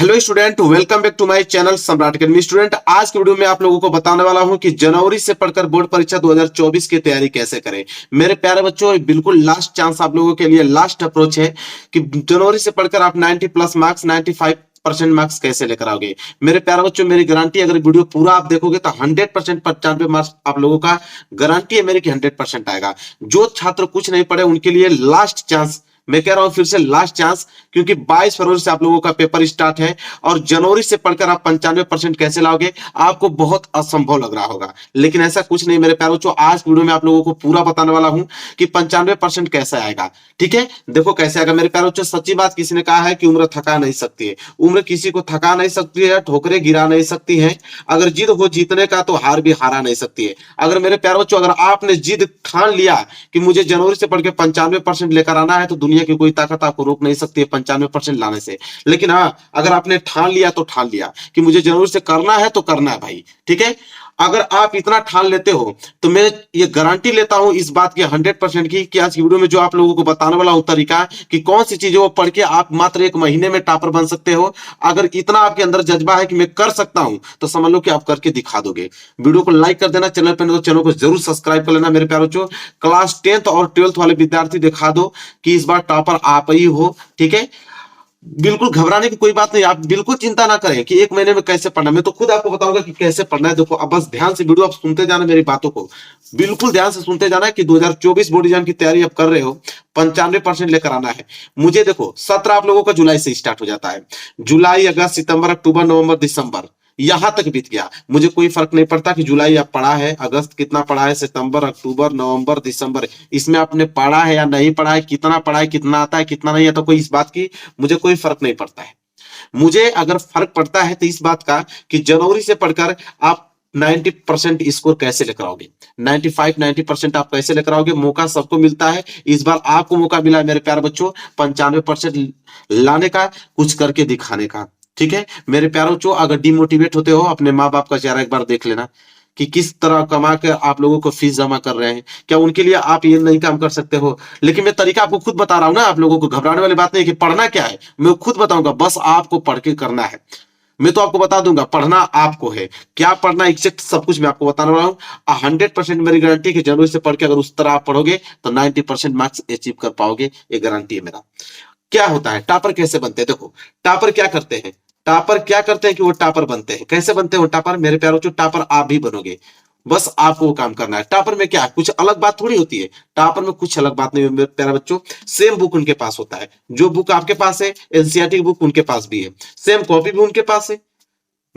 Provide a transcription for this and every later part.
Hello student, welcome back to my channel Samrat academy. Student, आज के video में आप लोगों को बताने वाला हूं कि जनवरी से पढ़कर बोर्ड परीक्षा 2024 की तैयारी कैसे करें। मेरे प्यारे बच्चों, बिल्कुल लास्ट चांस आप लोगों के लिए, लास्ट अप्रोच है कि जनवरी से पढ़कर आप 90 प्लस मार्क्स, 95% मार्क्स कैसे लेकर आओगे। मेरे प्यारे बच्चों, मेरी गारंटी, अगर वीडियो पूरा आप देखोगे तो 100% 95 मार्क्स आप लोगों का गारंटी है मेरी कि 100% आएगा। जो छात्र कुछ नहीं पढ़े उनके लिए लास्ट चांस, मैं कह रहा हूं फिर से लास्ट चांस, क्योंकि 22 फरवरी से आप लोगों का पेपर स्टार्ट है और जनवरी से पढ़कर आप 95% कैसे लाओगे, आपको बहुत असंभव लग रहा होगा। लेकिन ऐसा कुछ नहीं मेरे प्यारे बच्चों, आज वीडियो में आप लोगों को पूरा बताने वाला हूं कि 95% कैसे आएगा। ठीक है, देखो कैसे आएगा मेरे प्यारे बच्चों। सच्ची बात, किसी ने कहा है कि उम्र थका नहीं सकती है। उम्र किसी को थका नहीं सकती है, ठोकरें गिरा नहीं सकती है। अगर जिद हो जीतने का तो हार भी हारा नहीं सकती है। अगर मेरे प्यारे बच्चों, अगर आपने जिद ठान लिया कि मुझे जनवरी से पढ़ के 95% लेकर आना है, तो दुनिया की कोई ताकत आपको रोक नहीं सकती है 95% लाने से। लेकिन हाँ, अगर आपने ठान लिया तो ठान लिया कि मुझे जनवरी से करना है तो करना है भाई। ठीक है, अगर आप इतना ठान लेते हो तो मैं ये गारंटी लेता हूं इस बात की 100% की कि आज की वीडियो में जो आप लोगों को बताने वाला हूं तरीका कि कौन सी चीजें वो पढ़ के आप मात्र 1 महीने में टॉपर बन सकते हो। अगर इतना आपके अंदर जज्बा है कि मैं कर सकता हूं, तो समझ लो कि आप करके दिखा दोगे। वीडियो को लाइक कर देना, चैनल पर तो चैनल को जरूर सब्सक्राइब कर लेना मेरे प्यारे बच्चों। क्लास 10th और 12th वाले विद्यार्थी दिखा दो कि इस बार टॉपर आप ही हो। ठीक है, बिल्कुल घबराने की कोई बात नहीं, आप बिल्कुल चिंता ना करें कि 1 महीने में कैसे पढ़ना। मैं तो खुद आपको बताऊंगा कि कैसे पढ़ना है। देखो, अब बस ध्यान से वीडियो आप सुनते जाना, मेरी बातों को बिल्कुल ध्यान से सुनते जाना कि 2024 बोर्ड एग्जाम की तैयारी आप कर रहे हो, 95% लेकर आना है। मुझे देखो, सत्र आप लोगों का जुलाई से स्टार्ट हो जाता है। जुलाई, अगस्त, सितंबर, अक्टूबर, नवंबर, दिसंबर, यहां तक बीत गया। मुझे कोई फर्क नहीं पड़ता कि जुलाई आप पढ़ा है, अगस्त कितना पढ़ा है, सितंबर, अक्टूबर, नवंबर, दिसंबर, इसमें आपने पढ़ा है या नहीं पढ़ा है, कितना पढ़ा है, कितना आता है, कितना नहीं आता, कोई इस बात की मुझे कोई फर्क नहीं पड़ता है। मुझे अगर फर्क पड़ता है तो इस बात का कि जनवरी से पढ़कर आप 90% स्कोर कैसे लेकर आओगे, 95 90% आप कैसे लेकर आओगे। मौका सबको मिलता है, इस बार आपको मौका मिला है मेरे प्यारे बच्चों 95% लाने का, कुछ करके दिखाने का। ठीक है मेरे प्यारे बच्चों, अगर डिमोटिवेट होते हो, अपने माँ बाप का चेहरा एक बार देख लेना कि किस तरह कमा कर आप लोगों को फीस जमा कर रहे हैं। क्या उनके लिए आप ये नहीं काम कर सकते हो? लेकिन मैं तरीका आपको खुद बता रहा हूं ना, आप लोगों को घबराने वाली बात नहीं कि पढ़ना क्या है, मैं खुद बताऊंगा, बस आपको पढ़ के करना है। मैं तो आपको बता दूंगा, पढ़ना आपको है। क्या पढ़ना एग्जैक्ट सब कुछ मैं आपको बताने वाला हूँ। 100% मेरी गारंटी कि जनवरी से पढ़ के अगर उस तरह आप पढ़ोगे तो 90% मार्क्स अचीव कर पाओगे, ये गारंटी है मेरा। क्या होता है, टॉपर कैसे बनते हैं? देखो, टॉपर क्या करते हैं, टॉपर क्या करते हैं कि वो टॉपर बनते हैं। कैसे बनते हैं वो टॉपर? मेरे प्यारों, जो टॉपर आप भी बनोगे, बस आपको वो काम करना है। टॉपर में क्या कुछ अलग बात थोड़ी होती है, टॉपर में कुछ अलग बात नहीं है मेरे प्यारे बच्चों। सेम बुक उनके पास होता है, जो बुक आपके पास है एनसीईआरटी बुक उनके पास भी है, सेम कॉपी भी उनके पास है।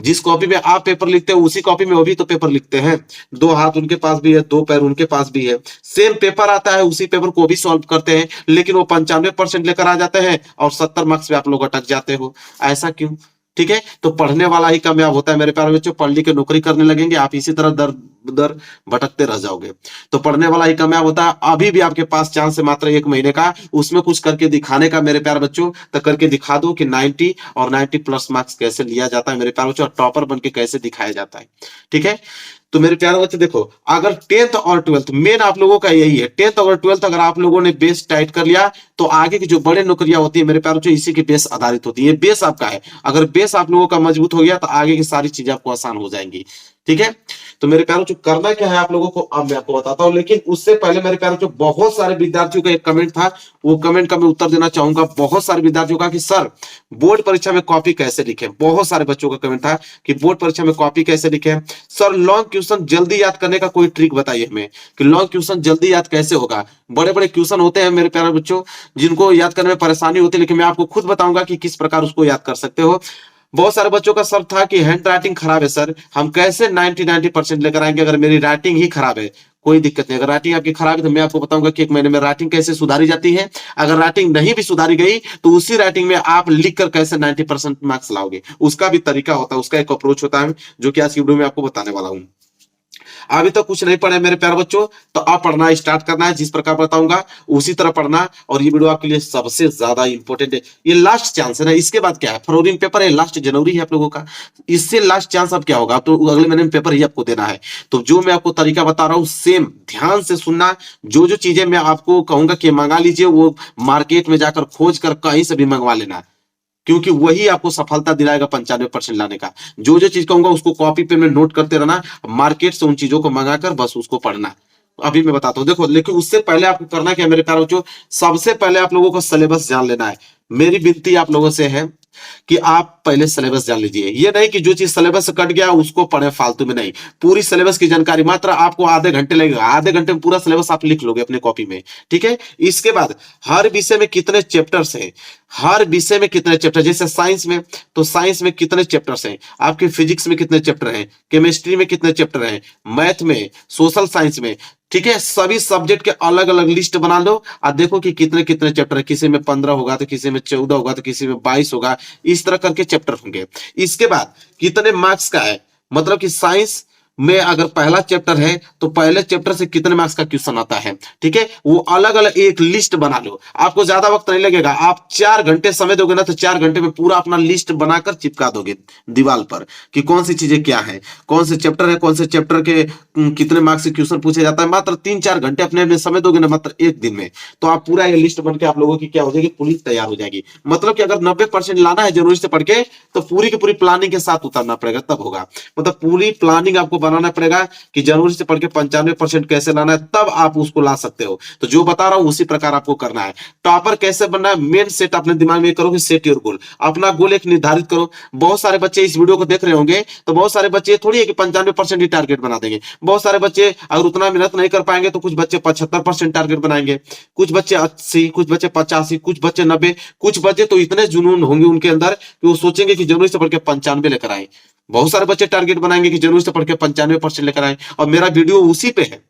जिस कॉपी में आप पेपर लिखते हो उसी कॉपी में वो भी तो पेपर लिखते हैं। 2 हाथ उनके पास भी है, 2 पैर उनके पास भी है, सेम पेपर आता है, उसी पेपर को भी सॉल्व करते हैं। लेकिन वो 95% लेकर आ जाते हैं और 70 मार्क्स पे आप लोग अटक जाते हो। ऐसा क्यों? ठीक है, तो पढ़ने वाला ही कामयाब होता है मेरे प्यारे बच्चों। पढ़ लिख के नौकरी करने लगेंगे, आप इसी तरह दर दर भटकते रह जाओगे। तो पढ़ने वाला ही कामयाब होता है। अभी भी आपके पास चांस है मात्र 1 महीने का, उसमें कुछ करके दिखाने का मेरे प्यारे बच्चों। तो करके दिखा दो कि 90 और 90 प्लस मार्क्स कैसे लिया जाता है मेरे प्यारे बच्चों, और टॉपर बन के कैसे दिखाया जाता है। ठीक है, तो मेरे प्यारे बच्चे देखो, अगर 10th और 12th मेन आप लोगों का यही है, 10th और 12th अगर आप लोगों ने बेस टाइट कर लिया तो आगे की जो बड़े नौकरियां होती है मेरे प्यारे बच्चों, इसी के बेस आधारित होती है। बेस आपका है, अगर बेस आप लोगों का मजबूत हो गया तो आगे की सारी चीजें आपको आसान हो जाएंगी। ठीक है, तो मेरे प्यारों जो करना क्या है आप लोगों को अब मैं आपको बताता हूं। लेकिन उससे पहले मेरे प्यारों जो बहुत सारे विद्यार्थियों का एक कमेंट था, वो कमेंट का मैं उत्तर देना चाहूंगा। बहुत सारे विद्यार्थियों का कि सर बोर्ड परीक्षा में कॉपी कैसे लिखें। बहुत सारे बच्चों का कमेंट था कि बोर्ड परीक्षा में कॉपी कैसे लिखें सर, लॉन्ग क्वेश्चन जल्दी याद करने का कोई ट्रिक बताइए हमें कि लॉन्ग क्वेश्चन जल्दी याद कैसे होगा। बड़े बड़े क्वेश्चन होते हैं मेरे प्यारे बच्चों, जिनको याद करने में परेशानी होती है, लेकिन मैं आपको खुद बताऊंगा कि किस प्रकार उसको याद कर सकते हो। बहुत सारे बच्चों का सर था कि हैंड राइटिंग खराब है सर, हम कैसे 90% लेकर आएंगे अगर मेरी राइटिंग ही खराब है। कोई दिक्कत नहीं, अगर राइटिंग आपकी खराब है तो मैं आपको बताऊंगा कि 1 महीने में राइटिंग कैसे सुधारी जाती है। अगर राइटिंग नहीं भी सुधारी गई तो उसी राइटिंग में आप लिखकर कैसे 90% मार्क्स लाओगे, उसका भी तरीका होता है, उसका एक अप्रोच होता है, जो कि आज की वीडियो में आपको बताने वाला हूं। अभी तक कुछ नहीं पढ़े मेरे प्यारे बच्चों, तो आप पढ़ना स्टार्ट करना है, जिस प्रकार बताऊंगा उसी तरह पढ़ना। और ये वीडियो आपके लिए सबसे ज्यादा इंपॉर्टेंट है, ये लास्ट चांस है ना। इसके बाद क्या है, फरवरी में पेपर है, लास्ट जनवरी है आप लोगों का, इससे लास्ट चांस अब क्या होगा, तो अगले महीने में पेपर ही आपको देना है। तो जो मैं आपको तरीका बता रहा हूं सेम ध्यान से सुनना। जो जो चीजें मैं आपको कहूंगा कि मंगा लीजिए, वो मार्केट में जाकर खोज कर कहीं से भी मंगवा लेना। क्योंकि वही आपको सफलता दिलाएगा 95% लाने का। जो जो चीज कहूंगा उसको कॉपी पे में नोट करते रहना, मार्केट से उन चीजों को मंगाकर बस उसको पढ़ना। अभी मैं बताता हूँ, देखो, लेकिन उससे पहले आपको करना क्या है मेरे प्यारे बच्चों, सबसे पहले आप लोगों को सिलेबस जान लेना है। मेरी विनती आप लोगों से है कि आप पहले सिलेबस जान लीजिए। ये नहीं कि जो चीज सिलेबस से कट गया उसको पढ़े फालतू में, नहीं, पूरी सिलेबस की जानकारी। मात्र आपको आधे घंटे लगेगा, आधे घंटे में पूरा सिलेबस आप लिख लोगे अपने कॉपी में, ठीक है। इसके बाद हर विषय में कितने चैप्टर्स हैं, हर विषय में कितने चैप्टर, जैसे साइंस में, तो साइंस में कितने चैप्टर्स हैं आपके, फिजिक्स में कितने चैप्टर हैं, केमिस्ट्री में कितने चैप्टर हैं, मैथ में, सोशल साइंस में, ठीक है। सभी सब्जेक्ट के अलग अलग लिस्ट बना लो और देखो कि कितने कितने चैप्टर है। किसी में 15 होगा तो किसी में 14 होगा तो किसी में 22 होगा, इस तरह करके चैप्टर होंगे। इसके बाद कितने मार्क्स का है, मतलब कि साइंस में अगर पहला चैप्टर है तो पहले चैप्टर से कितने मार्क्स का क्वेश्चन आता है, ठीक है। वो अलग अलग एक लिस्ट बना लो, आपको ज्यादा वक्त नहीं लगेगा। आप 4 घंटे समय दोगे ना तो 4 घंटे में पूरा अपना लिस्ट बनाकर चिपका दोगे दीवार पर कि कौन सी चीजें क्या है, कौन से चैप्टर है, कौन से चैप्टर के कितने मार्क्स से क्वेश्चन पूछे जाता है। मात्र 3-4 घंटे अपने समय दोगे ना, मात्र एक दिन में, तो आप पूरा ये लिस्ट बन के आप लोगों की क्या हो जाएगी, पूरी तैयार हो जाएगी। मतलब कि अगर 90% लाना है जनवरी से पढ़ के तो पूरी की पूरी प्लानिंग के साथ उतरना पड़ेगा, तब होगा। मतलब पूरी प्लानिंग आपको बनाना पड़ेगा कि जनवरी से पढ़ के 95% कैसे लाना है, तब आप उसको ला सकते हो। तो जो बता रहा हूं उसी प्रकार आपको करना है। टॉपर कैसे बनना है, मेन सेट अपने दिमाग में करोगे, सेट योर गोल, अपना गोल एक निर्धारित करो। बहुत सारे बच्चे इस वीडियो को देख रहे होंगे तो बहुत सारे बच्चे थोड़ी है कि 95% ही टारगेट बना देंगे। बहुत सारे बच्चे अगर उतना मेहनत नहीं कर पाएंगे तो कुछ बच्चे 75% टारगेट बनाएंगे, कुछ बच्चे 80, कुछ बच्चे 85, कुछ बच्चे 90, कुछ बच्चे तो इतने जुनून होंगे उनके अंदर कि वो सोचेंगे कि जनवरी से पढ़ के 95 लेकर आए। बहुत सारे बच्चे टारगेट बनाएंगे कि जनवरी से पढ़ के 95% लेकर आए, और मेरा वीडियो उसी पे है,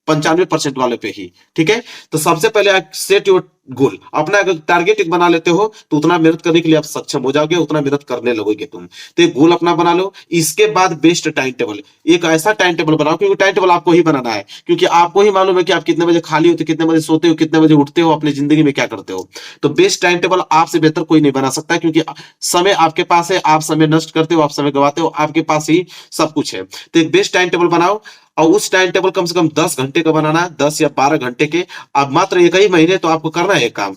95% वाले पे ही, ठीक है। तो सबसे पहले सेट योर गोल, अपना अगर टारगेट एक बना लेते हो तो उतना मेहनत करने के लिए आप सक्षम हो जाओगे, उतना मेहनत करने लगोगे तुम। तो एक गोल अपना बना लो। इसके बाद बेस्ट टाइम टेबल, एक ऐसा टाइम टेबल बनाओ, क्योंकि टाइम टेबल आपको ही बनाना है, क्योंकि आपको ही मालूम है कि आप कितने बजे खाली होते, कितने बजे सोते हो, कितने बजे उठते हो, अपनी जिंदगी में क्या करते हो। तो बेस्ट टाइम टेबल आपसे बेहतर कोई नहीं बना सकता, क्योंकि समय आपके पास है, आप समय नष्ट करते हो, आप समय गवाते हो, आपके पास ही सब कुछ है। तो एक बेस्ट टाइम टेबल बनाओ, और उस टाइम टेबल कम से कम 10 घंटे का बनाना है, 10 या 12 घंटे के। अब मात्र एक ही महीने तो आपको करना है काम,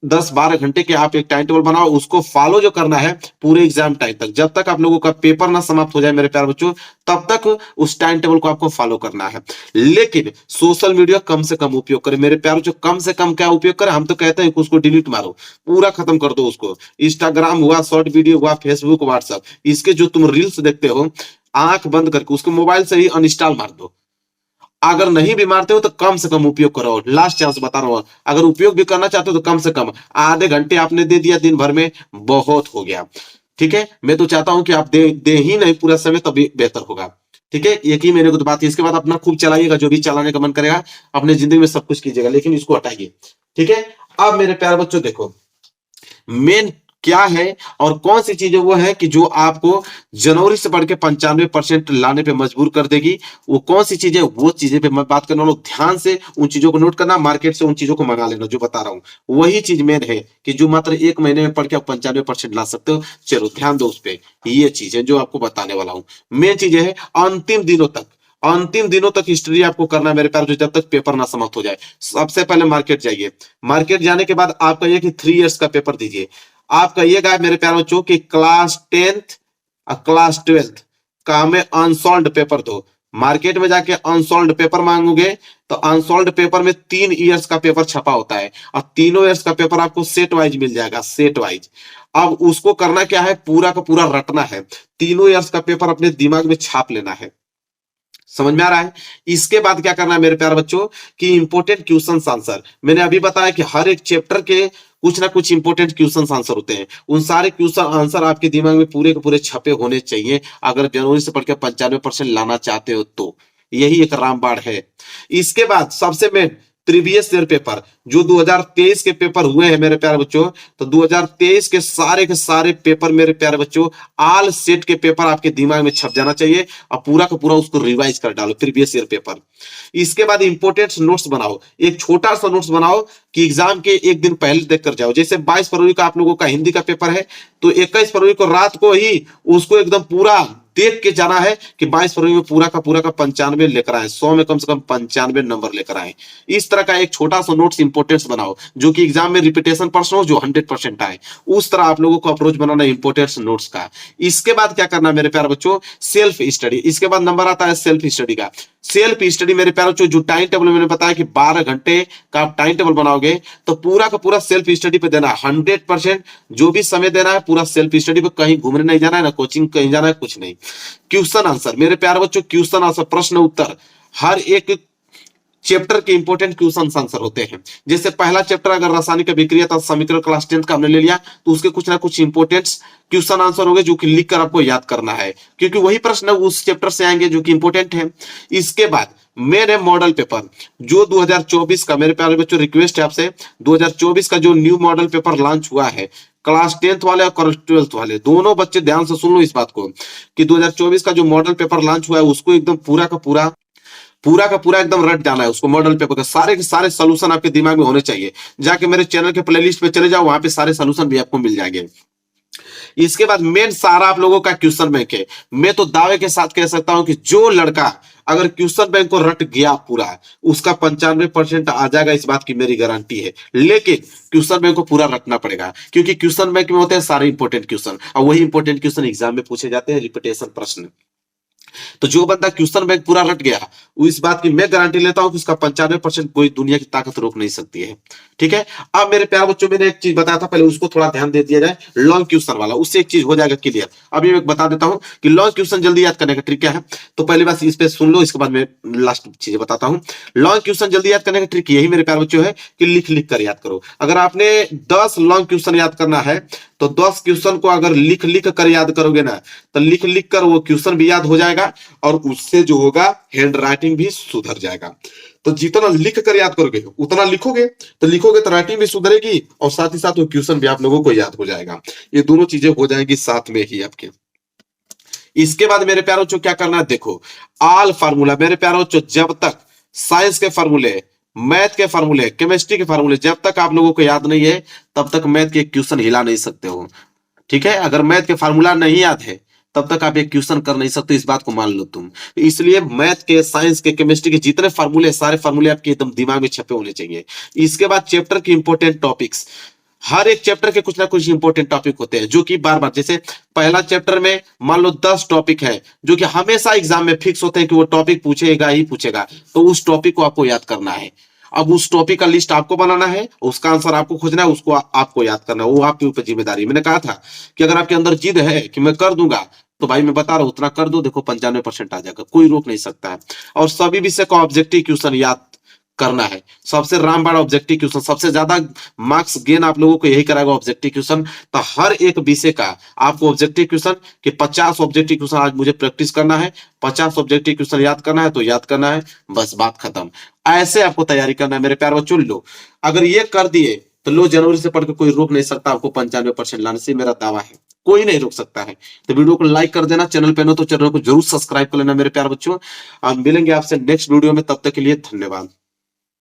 10-12 घंटे के आप एक टाइम टेबल बनाओ, उसको फॉलो जो करना है पूरे एग्जाम टाइम तक, जब तक आप लोगों का पेपर ना समाप्त हो जाए मेरे प्यारे बच्चों, तब तक उस टाइम टेबल को आपको फॉलो करना है। लेकिन सोशल मीडिया कम से कम उपयोग करें मेरे प्यारे बच्चों, कम से कम क्या उपयोग करें, हम तो कहते हैं कि उसको डिलीट मारो, पूरा खत्म कर दो उसको। इंस्टाग्राम हुआ, शॉर्ट वीडियो हुआ, फेसबुक, व्हाट्सएप, इसके जो तुम रील्स देखते हो, आंख बंद करके उसको मोबाइल से ही अनइंस्टॉल मार दो। अगर नहीं भी मारते हो तो कम से कम उपयोग करो। लास्ट चांस बता रहा हूं, अगर उपयोग भी करना चाहते हो तो कम से कम आधे घंटे आपने दे दिया दिन भर में, बहुत हो गया, ठीक है। मैं तो चाहता हूं कि आप दे ही नहीं पूरा समय, तभी बेहतर होगा, ठीक है। एक ही महीने को तो बात है, इसके बाद अपना खूब चलाइएगा, जो भी चलाने का मन करेगा अपने जिंदगी में सब कुछ कीजिएगा, लेकिन इसको हटाइए, ठीक है। अब मेरे प्यारे बच्चों देखो, मेन क्या है और कौन सी चीजें वो है कि जो आपको जनवरी से बढ़ के 95% लाने पे मजबूर कर देगी। वो कौन सी चीजें, वो चीजें पे मैं बात करने वाला हूं, ध्यान से उन चीजों को नोट करना, मार्केट से उन चीजों को मंगा लेना जो बता रहा हूं। वही चीज मेन है कि जो मात्र एक महीने में पढ़ के आप 95% ला सकते हो। चलो ध्यान दो उस पर, ये चीज है जो आपको बताने वाला हूं। मेन चीज है अंतिम दिनों तक हिस्ट्री आपको करना है मेरे प्यार, जो जब तक पेपर ना समाप्त हो जाए। सबसे पहले मार्केट जाइए, मार्केट जाने के बाद आप कहिए कि 3 इयर्स का पेपर दीजिए। आप कहिएगा मेरे प्यारे बच्चों कि क्लास 10th और क्लास 12th का हमें अनसॉल्व्ड पेपर दो। मार्केट में जाके अनसॉल्व्ड पेपर मांगोगे तो अनसॉल्व्ड पेपर में 3 इयर्स का पेपर छपा होता है, और तीनों इयर्स का पेपर आपको सेट वाइज मिल जाएगा, सेट वाइज। अब उसको करना क्या है, पूरा का पूरा रटना है, तीनों इयर्स का पेपर अपने दिमाग में छाप लेना है। समझ में आ रहा है। इसके बाद क्या करना है मेरे प्यारे बच्चों कि इंपोर्टेंट क्वेश्चन आंसर, मैंने अभी बताया कि हर एक चैप्टर के कुछ ना कुछ इंपोर्टेंट क्वेश्चन आंसर होते हैं, उन सारे क्वेश्चन आंसर आपके दिमाग में पूरे के पूरे छपे होने चाहिए, अगर जनवरी से पढ़ के 95% लाना चाहते हो तो। यही एक रामबाण है। इसके बाद सबसे मेन प्रीवियस ईयर पेपर, जो 2023 के पेपर हुए हैं मेरे प्यारे बच्चों, तो 2023 के सारे पेपर मेरे प्यारे बच्चों, ऑल सेट के पेपर आपके दिमाग में छप जाना चाहिए, और पूरा का पूरा उसको रिवाइज कर डालो प्रीवियस ईयर पेपर। इसके बाद इंपोर्टेंट नोट्स बनाओ, एक छोटा सा नोट्स बनाओ कि एग्जाम के एक दिन पहले देख कर जाओ। जैसे 22 फरवरी का आप लोगों का हिंदी का पेपर है, तो 21 फरवरी को रात को ही उसको एकदम पूरा देख के जाना है कि 22 फरवरी में पूरा का 95 लेकर आए, 100 में कम से कम 95 नंबर लेकर आए। इस तरह का एक छोटा सा नोट्स इंपोर्टेंट्स बनाओ जो कि एग्जाम में रिपीटेशन प्रश्न हो, जो 100% आए, उस तरह आप लोगों को अप्रोच बनाना इंपोर्टेंट्स नोट्स का। इसके बाद क्या करना है मेरे प्यारे बच्चों, सेल्फ स्टडी। इसके बाद नंबर आता है सेल्फ स्टडी का। सेल्फ स्टडी मेरे प्यारे बच्चों, जो टाइम टेबल मैंने बताया कि 12 घंटे का आप टाइम टेबल बनाओगे तो पूरा का पूरा सेल्फ स्टडी पे देना है 100%। जो भी समय देना है पूरा सेल्फ स्टडी पे, कहीं घूमने नहीं जाना है, ना कोचिंग कहीं जाना है, कुछ नहीं। क्वेश्चन आंसर मेरे प्यारे बच्चों, क्वेश्चन आंसर, प्रश्न उत्तर, हर एक चैप्टर के इंपोर्टेंट क्वेश्चन आंसर होते हैं। जैसे पहला चैप्टर अगर रासायनिक अभिक्रिया तथा समीकरण क्लास 10 का हमने ले लिया तो उसके कुछ ना कुछ इंपोर्टेंट क्वेश्चन आंसर होंगे जो कि लिख कर आपको याद करना है, क्योंकि वही प्रश्न उस चैप्टर से आएंगे जो कि इंपोर्टेंट है। इसके बाद मेन है मॉडल पेपर, जो 2024 का, मेरे प्यारे बच्चों रिक्वेस्ट है आपसे, 2024 का जो न्यू मॉडल पेपर लॉन्च हुआ है, क्लास 10th वाले और क्लास 12th वाले दोनों बच्चे ध्यान से सुन लो इस बात को कि 2024 का जो मॉडल पेपर लॉन्च हुआ है उसको एकदम पूरा का पूरा एकदम रट जाना है। उसको मॉडल पेपर का सारे के सारे सॉल्यूशन आपके दिमाग में होने चाहिए। जाके मेरे चैनल के प्लेलिस्ट पे चले जाओ, वहां पे सारे सॉल्यूशन भी आपको मिल जाएंगे। इसके बाद मेन सारा आप लोगों का क्वेश्चन बैंक है। मैं तो दावे के साथ कह सकता हूं कि जो लड़का अगर क्वेश्चन बैंक को रट गया पूरा, उसका 95% आ जाएगा, इस बात की मेरी गारंटी है। लेकिन क्वेश्चन बैंक को पूरा रटना पड़ेगा, क्योंकि क्वेश्चन बैंक में होते हैं सारे इंपोर्टेंट क्वेश्चन, और वही इंपोर्टेंट क्वेश्चन एग्जाम में पूछे जाते हैं, रिपीटेशन प्रश्न। तो जो बंदा क्वेश्चन बैंक पूरा रट गया, इस बात की मैं गारंटी लेता हूं कि उसका 95% कोई दुनिया की ताकत रोक नहीं सकती है। ठीक है। अब मेरे प्यारे बच्चों, मैंने एक चीज बताया था, पहले उसको थोड़ा ध्यान दे दिया जाए, लॉन्ग क्वेश्चन वाला, उससे एक चीज हो जाएगा क्लियर। अभी मैं बता देता हूं कि लॉन्ग क्वेश्चन जल्दी याद करने का ट्रिक क्या है। तो पहली बात इस पे सुन लो, इसके बाद मैं लास्ट चीजें बताता हूं। लॉन्ग क्वेश्चन जल्दी याद करने का ट्रिक यही मेरे प्यारे बच्चों है कि लिख लिख कर याद करो। अगर आपने 10 लॉन्ग क्वेश्चन याद करना है तो 10 क्वेश्चन को अगर लिख लिख कर याद करोगे ना, तो लिख लिख कर वो क्वेश्चन भी याद हो जाएगा, और उससे जो होगा हैंड राइटिंग भी सुधर जाएगा। तो जितना लिख कर याद करोगे उतना लिखोगे तो राइटिंग भी सुधरेगी, और साथ ही साथ वो क्वेश्चन भी आप लोगों को याद हो जाएगा। ये दोनों चीजें हो जाएंगी साथ में ही आपके। इसके बाद मेरे प्यारों को क्या करना है, देखो ऑल फार्मूला, मेरे प्यारों को जब तक साइंस के फार्मूले, मैथ के फार्मूले, केमिस्ट्री के फार्मूले जब तक आप लोगों को याद नहीं है, तब तक मैथ के क्वेश्चन हिला नहीं सकते हो। ठीक है। अगर मैथ के फार्मूला नहीं याद है तब तक आप एक क्वेश्चन कर नहीं सकते, इस बात को मान लो तुम। इसलिए मैथ के, साइंस के, केमिस्ट्री के जितने फार्मूले, सारे फार्मूले आपके एकदम दिमाग में छपे होने चाहिए। इसके बाद चैप्टर के इंपोर्टेंट टॉपिक्स, हर एक चैप्टर के कुछ ना कुछ इंपोर्टेंट टॉपिक होते हैं जो कि बार बार, जैसे पहला चैप्टर में मान लो 10 टॉपिक है जो कि हमेशा एग्जाम में फिक्स होते हैं कि वो टॉपिक पूछेगा ही पूछेगा, तो उस टॉपिक को आपको याद करना है। अब उस टॉपिक का लिस्ट आपको बनाना है, उसका आंसर आपको खोजना है, उसको आपको याद करना है, वो आपके ऊपर जिम्मेदारी। मैंने कहा था कि अगर आपके अंदर जिद है कि मैं कर दूंगा, तो भाई मैं बता रहा हूं उतना कर दो, देखो 95% आ जाएगा, कोई रोक नहीं सकता है। और सभी विषय का ऑब्जेक्टिव क्वेश्चन याद करना है, सबसे रामबाण ऑब्जेक्टिव क्वेश्चन, सबसे ज्यादा मार्क्स गेन आप लोगों को यही कराएगा ऑब्जेक्टिव क्वेश्चन। तो हर एक विषय का आपको ऑब्जेक्टिव क्वेश्चन कि 50 ऑब्जेक्टिव क्वेश्चन आज मुझे प्रैक्टिस करना है, 50 ऑब्जेक्टिव क्वेश्चन याद करना है, तो याद करना है, बस बात खत्म। ऐसे आपको तैयारी करना है मेरे प्यारे बच्चों। लो अगर ये कर दिए तो लो, जनवरी से पढ़कर कोई रोक नहीं सकता आपको 95% लाने से, मेरा दावा है, कोई नहीं रोक सकता है। तो वीडियो को लाइक कर देना, चैनल पे न तो चैनल को जरूर सब्सक्राइब कर लेना मेरे प्यारे बच्चों। हम मिलेंगे आपसे नेक्स्ट वीडियो में, तब तक के लिए धन्यवाद।